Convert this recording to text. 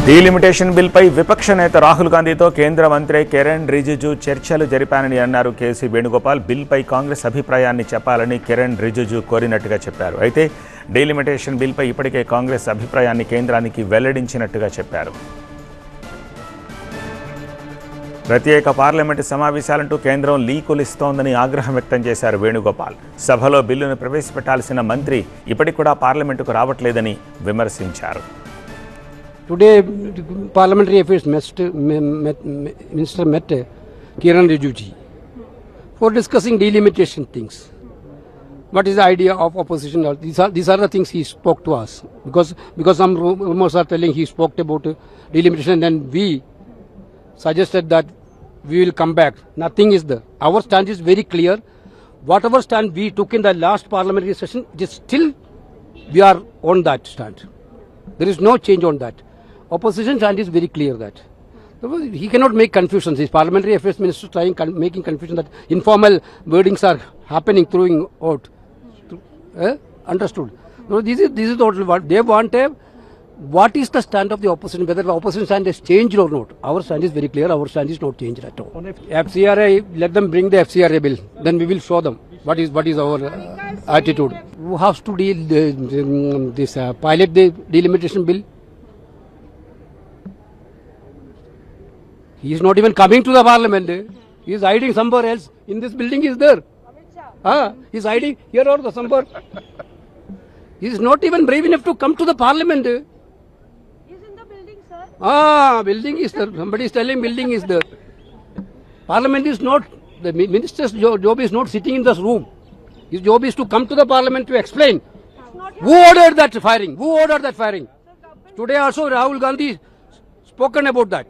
Delimitation బిల్పై విపక్ష నేత రాహుల్ గాంధీతో కేంద్ర మంత్రి కిరణ్ రిజిజు చర్చలు జరిపానని అన్నారు. కేసీ వేణుగోపాల్ బిల్పై కాంగ్రెస్ అభిప్రాయాన్ని చెప్పాలని కిరణ్ రిజిజు కోరినట్టుగా చెప్పారు. అయితే డీలిమిటేషన్ బిల్పై ఇప్పటికే కాంగ్రెస్ అభిప్రాయాన్ని కేంద్రానికి వెల్లడించినట్టుగా చెప్పారు. ప్రత్యేక పార్లమెంటు సమావేశాలంటూ కేంద్రం లీకులిస్తోందని ఆగ్రహం వ్యక్తం చేశారు వేణుగోపాల్. సభలో బిల్లును ప్రవేశపెట్టాల్సిన మంత్రి ఇప్పటికి కూడా పార్లమెంటుకు రావట్లేదని విమర్శించారు. Today, Parliamentary Affairs Minister met Kiran Rijiju for discussing delimitation things. What is the idea of opposition? These are the things he spoke to us. Because some rumors are telling he spoke about delimitation, then we suggested that we will come back. Nothing is there. Our stand is very clear. Whatever stand we took in the last parliamentary session, it is still we are on that stand. There is no change on that. Opposition stand is very clear that he cannot make confusions. His Parliamentary Affairs Minister making confusion that informal wordings are happening, throwing out. Understood? No, this is total what they want. What is the stand of the opposition? Whether the opposition stand has changed or not? Our stand is very clear. Our stand is not changed at all. FCRA, let them bring the FCRA bill. Then we will show them what is our attitude. Who has to deal this pilot the delimitation bill? He is not even coming to the parliament. He is hiding somewhere else. In this building he is there. He is hiding here or somewhere. He is not even brave enough to come to the parliament. He is in the building, sir. Building is there. Somebody is telling building is there. Parliament is not, the minister's job is not sitting in this room. His job is to come to the parliament to explain. Who ordered that firing? Who ordered that firing? Today also Rahul Gandhi spoken about that.